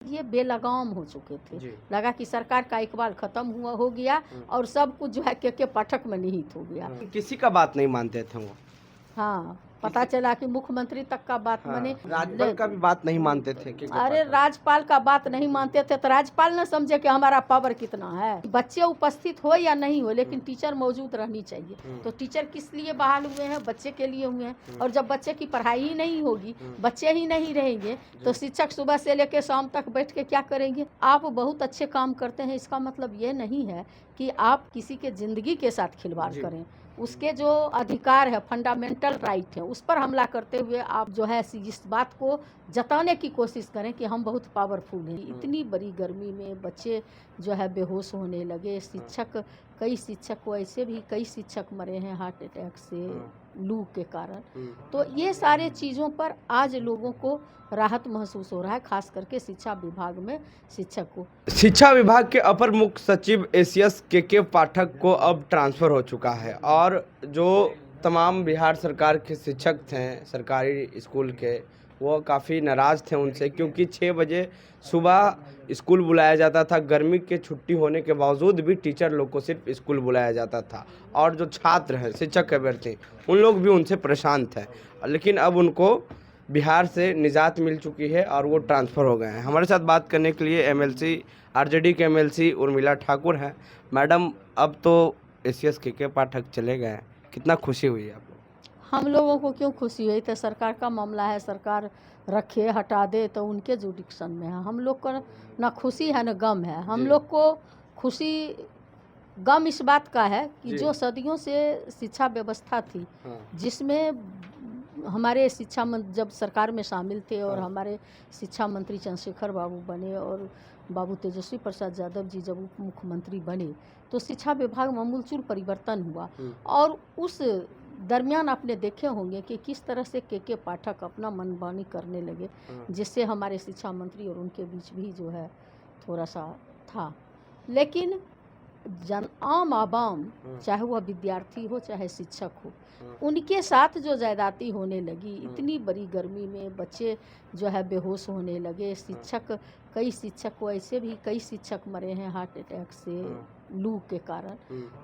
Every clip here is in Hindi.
ये बेलगाम हो चुके थे। लगा कि सरकार का इकबाल खत्म हो गया और सब कुछ जो है के पाठक में निहित हो गया। किसी का बात नहीं मानते थे वो। हाँ, पता चला कि मुख्यमंत्री तक का बात बने। राज्यपाल का भी बात नहीं मानते थे अरे राज्यपाल का बात नहीं मानते थे तो राज्यपाल न समझे कि हमारा पावर कितना है। बच्चे उपस्थित हो या नहीं हो लेकिन टीचर मौजूद रहनी चाहिए। तो टीचर किस लिए बहाल हुए हैं? बच्चे के लिए हुए हैं। और जब बच्चे की पढ़ाई ही नहीं होगी, बच्चे ही नहीं रहेंगे तो शिक्षक सुबह से लेकर शाम तक बैठ के क्या करेंगे? आप बहुत अच्छे काम करते हैं, इसका मतलब ये नहीं है कि आप किसी के जिंदगी के साथ खिलवाड़ करें। उसके जो अधिकार है, फंडामेंटल राइट है, उस पर हमला करते हुए आप जो है इस बात को जताने की कोशिश करें कि हम बहुत पावरफुल हैं। इतनी बड़ी गर्मी में बच्चे जो है बेहोश होने लगे। कई शिक्षक को ऐसे भी कई शिक्षक मरे हैं हार्ट अटैक से, लू के कारण। तो ये सारे चीज़ों पर आज लोगों को राहत महसूस हो रहा है, खास करके शिक्षा विभाग में शिक्षक को। शिक्षा विभाग के अपर मुख्य सचिव एसीएस के पाठक को अब ट्रांसफ़र हो चुका है और जो तमाम बिहार सरकार के शिक्षक थे सरकारी स्कूल के, वो काफ़ी नाराज़ थे उनसे, क्योंकि 6 बजे सुबह स्कूल बुलाया जाता था। गर्मी के छुट्टी होने के बावजूद भी टीचर लोग को सिर्फ स्कूल बुलाया जाता था और जो छात्र हैं, शिक्षक अभ्यर्थी, उन लोग भी उनसे परेशान थे। लेकिन अब उनको बिहार से निजात मिल चुकी है और वो ट्रांसफ़र हो गए हैं। हमारे साथ बात करने के लिए एमएलसी आरजेडी के एमएलसी उर्मिला ठाकुर हैं। मैडम, अब तो एसीएस के पाठक चले गए हैं, कितना खुशी हुई आपको? हम लोगों को क्यों खुशी हुई? तो सरकार का मामला है, सरकार रखे हटा दे तो उनके जुडिक्शन में है। हम लोग को ना खुशी है ना गम है। हम लोग को गम इस बात का है कि जो सदियों से शिक्षा व्यवस्था थी, जिसमें हमारे शिक्षा मंत्री जब सरकार में शामिल थे और हमारे शिक्षा मंत्री चंद्रशेखर बाबू बने और बाबू तेजस्वी प्रसाद यादव जी जब उप मुख्यमंत्री बने तो शिक्षा विभाग में आमूलचूल परिवर्तन हुआ। और उस दरमियान आपने देखे होंगे कि किस तरह से के पाठक अपना मनमानी करने लगे, जिससे हमारे शिक्षा मंत्री और उनके बीच भी जो है थोड़ा सा था। लेकिन आम आवाम, चाहे वह विद्यार्थी हो चाहे शिक्षक हो, उनके साथ जो ज्यादती होने लगी, इतनी बड़ी गर्मी में बच्चे जो है बेहोश होने लगे। कई शिक्षक को ऐसे भी कई शिक्षक मरे हैं हार्ट अटैक से, लू के कारण।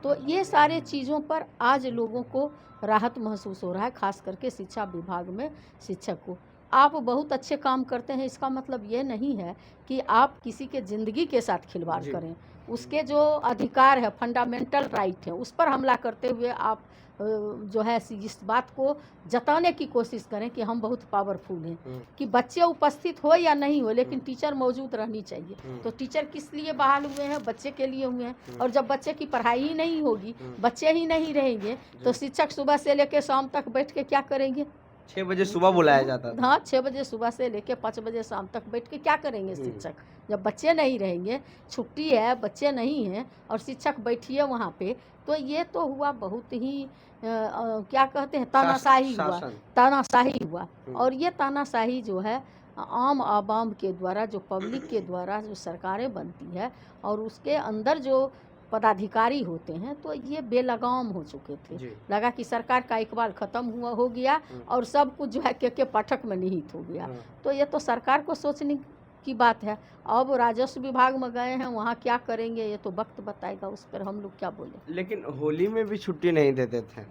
तो ये सारे चीज़ों पर आज लोगों को राहत महसूस हो रहा है, खास करके शिक्षा विभाग में शिक्षक को। आप बहुत अच्छे काम करते हैं, इसका मतलब ये नहीं है कि आप किसी के ज़िंदगी के साथ खिलवाड़ करें। उसके जो अधिकार है, फंडामेंटल राइट है, उस पर हमला करते हुए आप जो है इस बात को जताने की कोशिश करें कि हम बहुत पावरफुल हैं। कि बच्चे उपस्थित हो या नहीं हो लेकिन टीचर मौजूद रहनी चाहिए। तो टीचर किस लिए बहाल हुए हैं? बच्चे के लिए हुए हैं। और जब बच्चे की पढ़ाई ही नहीं होगी, बच्चे ही नहीं रहेंगे तो शिक्षक सुबह से लेकर शाम तक बैठ के क्या करेंगे? 6 बजे सुबह बुलाया जाता था। हाँ, 6 बजे सुबह से लेकर 5 बजे शाम तक बैठ के क्या करेंगे शिक्षक? जब बच्चे नहीं रहेंगे, छुट्टी है, बच्चे नहीं हैं और शिक्षक बैठिए वहाँ पे, तो ये तो हुआ बहुत ही क्या कहते हैं, तानाशाही हुआ। और ये तानाशाही जो है आम आवाम के द्वारा, जो पब्लिक के द्वारा जो सरकारें बनती है और उसके अंदर जो पदाधिकारी होते हैं, तो ये बेलगाम हो चुके थे। लगा कि सरकार का इकबाल खत्म हो गया और सब कुछ जो है के पाठक में निहित हो गया। तो ये तो सरकार को सोचने की बात है। अब राजस्व विभाग में गए हैं, वहाँ क्या करेंगे ये तो वक्त बताएगा, उस पर हम लोग क्या बोले। लेकिन होली में भी छुट्टी नहीं देते थे।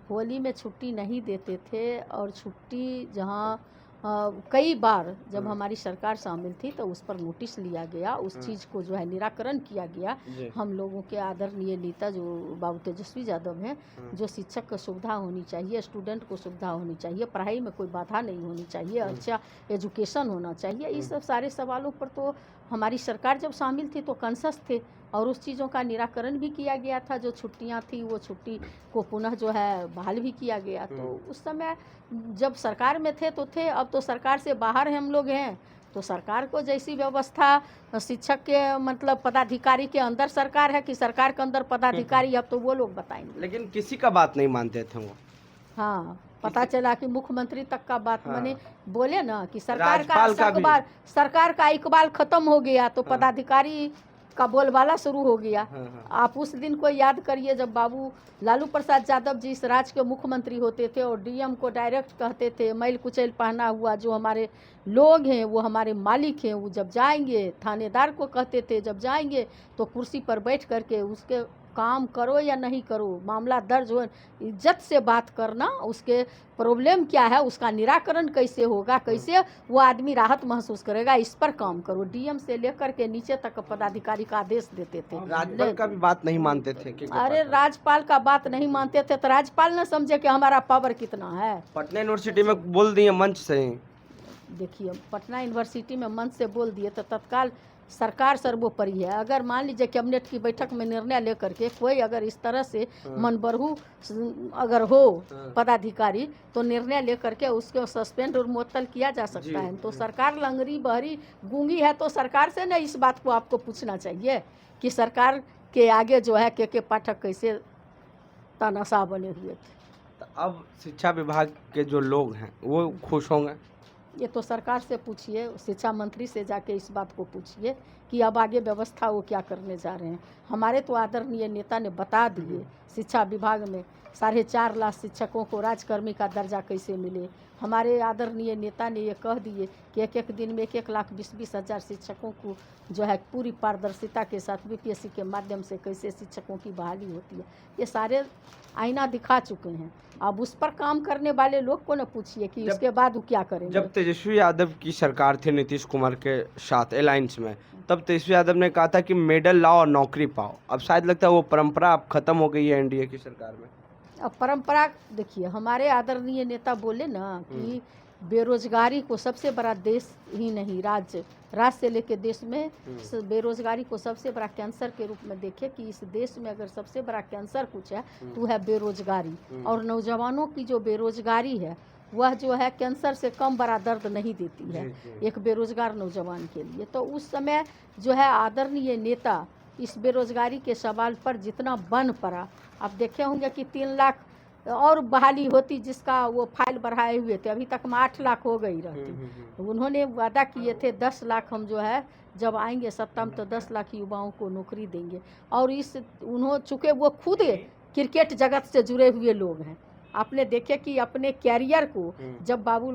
होली में छुट्टी नहीं देते थे और छुट्टी जहाँ कई बार जब हमारी सरकार शामिल थी तो उस पर नोटिस लिया गया, उस चीज़ को जो है निराकरण किया गया। हम लोगों के आदरणीय नेता जो बाबू तेजस्वी यादव हैं, जो शिक्षक को सुविधा होनी चाहिए, स्टूडेंट को सुविधा होनी चाहिए, पढ़ाई में कोई बाधा नहीं होनी चाहिए, अच्छा एजुकेशन होना चाहिए, इस सब सारे सवालों पर तो हमारी सरकार जब शामिल थी तो कॉन्शस थे और उस चीज़ों का निराकरण भी किया गया था। जो छुट्टियां थी वो छुट्टी को पुनः जो है बहाल भी किया गया। तो उस समय जब सरकार में थे तो थे, अब तो सरकार से बाहर हम लोग हैं, तो सरकार को जैसी व्यवस्था शिक्षक के मतलब पदाधिकारी के अंदर सरकार है कि सरकार के अंदर पदाधिकारी, अब तो वो लोग बताएंगे। लेकिन किसी का बात नहीं मानते थे वो। हाँ, पता चला कि मुख्यमंत्री तक का बात बने। बोले ना कि सरकार का इकबाल खत्म हो गया तो पदाधिकारी का बोलबाला शुरू हो गया। आप उस दिन को याद करिए जब बाबू लालू प्रसाद यादव जी इस राज्य के मुख्यमंत्री होते थे और डीएम को डायरेक्ट कहते थे मैल कुचैल पहना हुआ जो हमारे लोग हैं वो हमारे मालिक हैं, वो जब जाएंगे थानेदार को कहते थे जब जाएंगे तो कुर्सी पर बैठ करके उसके काम करो या नहीं करो, मामला दर्ज हो, इज्जत से बात करना, उसके प्रॉब्लम क्या है उसका निराकरण कैसे होगा, कैसे वो आदमी राहत महसूस करेगा, इस पर काम करो। डीएम से लेकर के नीचे तक पदाधिकारी का आदेश देते थे। राज्यपाल का भी बात नहीं मानते थे कि अरे राज्यपाल का बात नहीं मानते थे तो राज्यपाल न समझे कि हमारा पावर कितना है। पटना यूनिवर्सिटी में बोल दिए मंच से। देखिए पटना यूनिवर्सिटी में मंच से बोल दिए तो तत्काल सरकार सर्वोपरि है। अगर मान लीजिए कैबिनेट की बैठक में निर्णय लेकर के कोई अगर इस तरह से मनबरहू अगर हो पदाधिकारी तो निर्णय लेकर के उसको सस्पेंड और मुअत्तल किया जा सकता है। तो सरकार लंगड़ी बहरी गूंगी है तो सरकार से न इस बात को आपको पूछना चाहिए कि सरकार के आगे जो है के पाठक कैसे तानाशाह बने हुए थे। अब शिक्षा विभाग के जो लोग हैं वो खुश होंगे? ये तो सरकार से पूछिए, शिक्षा मंत्री से जाके इस बात को पूछिए कि अब आगे व्यवस्था वो क्या करने जा रहे हैं। हमारे तो आदरणीय नेता ने बता दिए शिक्षा विभाग में 4.5 लाख शिक्षकों को राजकर्मी का दर्जा कैसे मिले। हमारे आदरणीय नेता ने ये कह दिए कि एक दिन में 1,20,20 हज़ार शिक्षकों को जो है पूरी पारदर्शिता के साथ बीपीएससी के माध्यम से कैसे शिक्षकों की बहाली होती है। ये सारे आईना दिखा चुके हैं। अब उस पर काम करने वाले लोग को न पूछिए कि उसके बाद वो क्या करेंगे। जब तेजस्वी यादव की सरकार थी नीतीश कुमार के साथ अलायंस में, तब तेजस्वी यादव ने कहा था कि मेडल लाओ और नौकरी पाओ। अब शायद लगता है वो परंपरा अब खत्म हो गई है एनडीए की सरकार में। अब परंपरा देखिए हमारे आदरणीय नेता बोले ना कि बेरोजगारी को सबसे बड़ा देश ही नहीं राज्य से लेके देश में बेरोजगारी को सबसे बड़ा कैंसर के रूप में देखे कि इस देश में अगर सबसे बड़ा कैंसर कुछ है तो है बेरोजगारी। और नौजवानों की जो बेरोजगारी है वह जो है कैंसर से कम बड़ा दर्द नहीं देती है एक बेरोजगार नौजवान के लिए। तो उस समय जो है आदरणीय नेता इस बेरोजगारी के सवाल पर जितना बन पड़ा, आप देखे होंगे कि 3 लाख और बहाली होती जिसका वो फाइल बढ़ाए हुए थे, अभी तक में 8 लाख हो गई रहती। उन्होंने वादा किए थे 10 लाख हम जो है जब आएंगे सत्ता में तो 10 लाख युवाओं को नौकरी देंगे। और इस उन्होंने चूँकि वो खुद क्रिकेट जगत से जुड़े हुए लोग हैं, आपने देखे कि अपने कैरियर को जब बाबू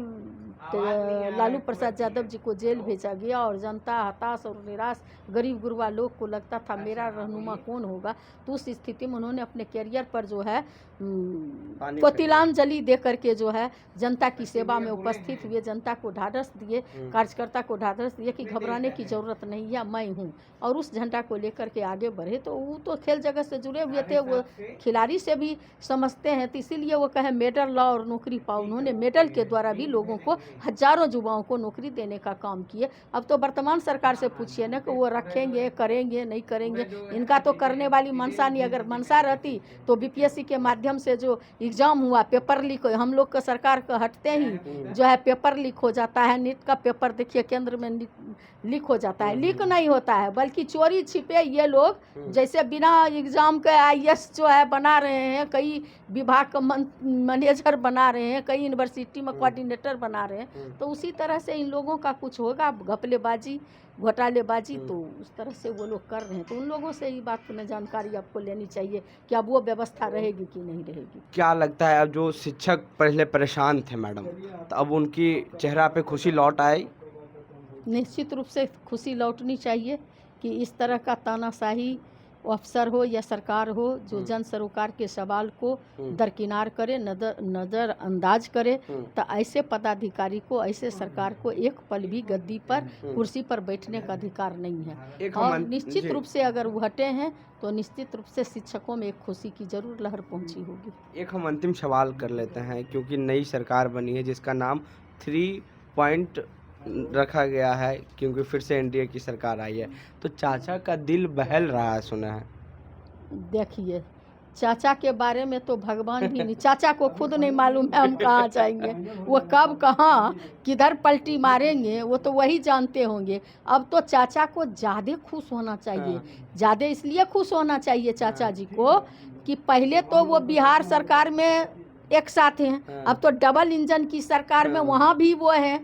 लालू प्रसाद यादव जी को जेल भेजा गया और जनता हताश और निराश गरीब गुरबा लोग को लगता था मेरा रहनुमा कौन होगा, तो उस स्थिति में उन्होंने अपने कैरियर पर जो है को तिलांजलि दे करके जो है जनता की सेवा में उपस्थित हुए, जनता को ढाढ़स दिए, कार्यकर्ता को ढाढ़स दिए कि घबराने की ज़रूरत नहीं है, मैं हूँ, और उस झंडा को लेकर के आगे बढ़े। तो वो तो खेल जगत से जुड़े हुए थे, वो खिलाड़ी से भी समझते हैं, तो इसीलिए वो कहे मेडल लाओ और नौकरी पाओ। उन्होंने मेडल के द्वारा भी लोगों को हजारों युवाओं को नौकरी देने का काम किए। अब तो वर्तमान सरकार से पूछिए ना कि वो रखेंगे, करेंगे, नहीं करेंगे। इनका तो करने वाली मनसा नहीं, अगर मनसा रहती तो बीपीएससी के माध्यम से जो एग्जाम हुआ पेपर लीक, हम लोग का सरकार का हटते ही जो है पेपर लीक हो जाता है। नीट का पेपर देखिए केंद्र में लीक हो जाता है, लीक नहीं होता है बल्कि चोरी छिपे ये लोग जैसे बिना एग्जाम के आईएएस जो है बना रहे हैं, कई विभाग का मैनेजर बना रहे हैं, कई यूनिवर्सिटी में कोऑर्डिनेटर बना रहे हैं। तो उसी तरह से इन लोगों का कुछ होगा घपलेबाजी घोटालेबाजी, तो उस तरह से वो लोग कर रहे हैं। तो उन लोगों से ये बात में जानकारी आपको लेनी चाहिए कि अब वो व्यवस्था रहेगी कि नहीं रहेगी। क्या लगता है अब जो शिक्षक पहले परेशान थे मैडम, तो अब उनकी चेहरा पे खुशी लौट आई? निश्चित रूप से खुशी लौटनी चाहिए कि इस तरह का तानाशाही अफसर हो या सरकार हो जो जन सरोकार के सवाल को दरकिनार करे, नज़रअंदाज करे, तो ऐसे पदाधिकारी को, ऐसे सरकार को एक पल भी गद्दी पर कुर्सी पर बैठने का अधिकार नहीं है। और निश्चित रूप से अगर वो हटे हैं तो निश्चित रूप से शिक्षकों में एक खुशी की जरूर लहर पहुंची होगी। एक हम अंतिम सवाल कर लेते हैं, क्योंकि नई सरकार बनी है जिसका नाम 3 पॉइंट रखा गया है क्योंकि फिर से एनडीए की सरकार आई है, तो चाचा का दिल बहल रहा है सुना है। देखिए चाचा के बारे में तो भगवान भी नहीं, चाचा को खुद नहीं मालूम है हम कहाँ जाएंगे, वो कब कहाँ किधर पलटी मारेंगे वो तो वही जानते होंगे। अब तो चाचा को ज़्यादा खुश होना चाहिए, ज़्यादा इसलिए खुश होना चाहिए चाचा जी को कि पहले तो वो बिहार सरकार में एक साथ हैं, अब तो डबल इंजन की सरकार में वहाँ भी वो हैं,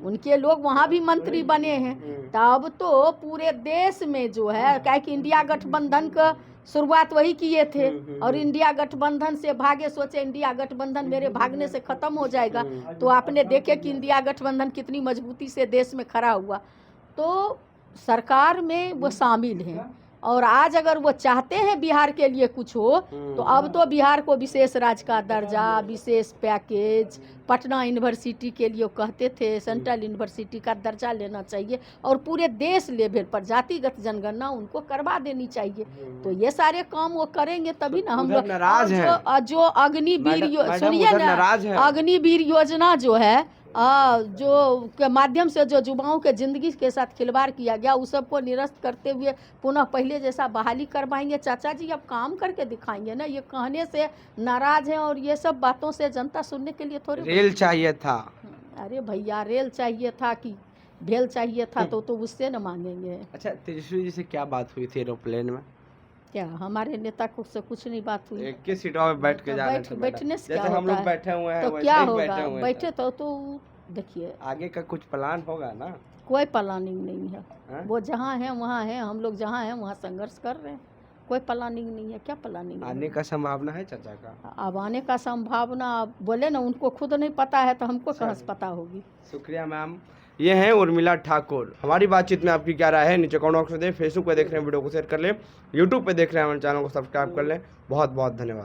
उनके लोग वहाँ भी मंत्री बने हैं। तब तो पूरे देश में जो है, क्या कि इंडिया गठबंधन का शुरुआत वही किए थे और इंडिया गठबंधन से भागे, सोचे इंडिया गठबंधन मेरे भागने से खत्म हो जाएगा। तो आपने देखे कि इंडिया गठबंधन कितनी मजबूती से देश में खड़ा हुआ। तो सरकार में वो शामिल हैं और आज अगर वो चाहते हैं बिहार के लिए कुछ हो तो अब तो बिहार को विशेष राज्य का दर्जा, विशेष पैकेज, पटना यूनिवर्सिटी के लिए कहते थे सेंट्रल यूनिवर्सिटी का दर्जा लेना चाहिए और पूरे देश लेवल पर जातिगत जनगणना उनको करवा देनी चाहिए। तो ये सारे काम वो करेंगे तभी ना हम लोग। नाराज हैं जो अग्निवीर सुनिए उधर ना, नाराज हैं। अग्निवीर योजना जो है जो के माध्यम से जो युवाओं के ज़िंदगी के साथ खिलवाड़ किया गया उस सबको निरस्त करते हुए पुनः पहले जैसा बहाली करवाएंगे। चाचा जी अब काम करके दिखाएंगे ना, ये कहने से नाराज हैं और ये सब बातों से जनता सुनने के लिए थोड़ी। रेल चाहिए था। अरे भैया रेल चाहिए था कि भेल चाहिए था तो उससे न मांगेंगे। अच्छा, तेजस्वी जी से क्या बात हुई थी एरोप्लेन में? क्या हमारे नेता को से कुछ नहीं बात हुई? एक के सीटों में बैठ के जा रहे थे, बैठने से क्या जैसे हम लोग होता है? बैठे हुए हैं तो वैसे क्या ही होगा? बैठे हुए हैं। बैठे तो देखिए आगे का कुछ प्लान होगा ना? कोई प्लानिंग नहीं है। हाँ? वो जहाँ है वहाँ है, हम लोग जहाँ हैं वहाँ संघर्ष कर रहे हैं। कोई प्लानिंग नहीं है। क्या प्लानिंग है? आने का संभावना है चाचा का? अब आने का संभावना बोले ना, उनको खुद नहीं पता है तो हमको कहाँ से पता होगी। शुक्रिया मैम। ये हैं उर्मिला ठाकुर। हमारी बातचीत में आपकी क्या राय है नीचे कमेंट बॉक्स में दें। फेसबुक पे देख रहे हैं वीडियो को शेयर कर लें, यूट्यूब पे देख रहे हैं हमारे चैनल को सब्सक्राइब कर लें। बहुत बहुत धन्यवाद।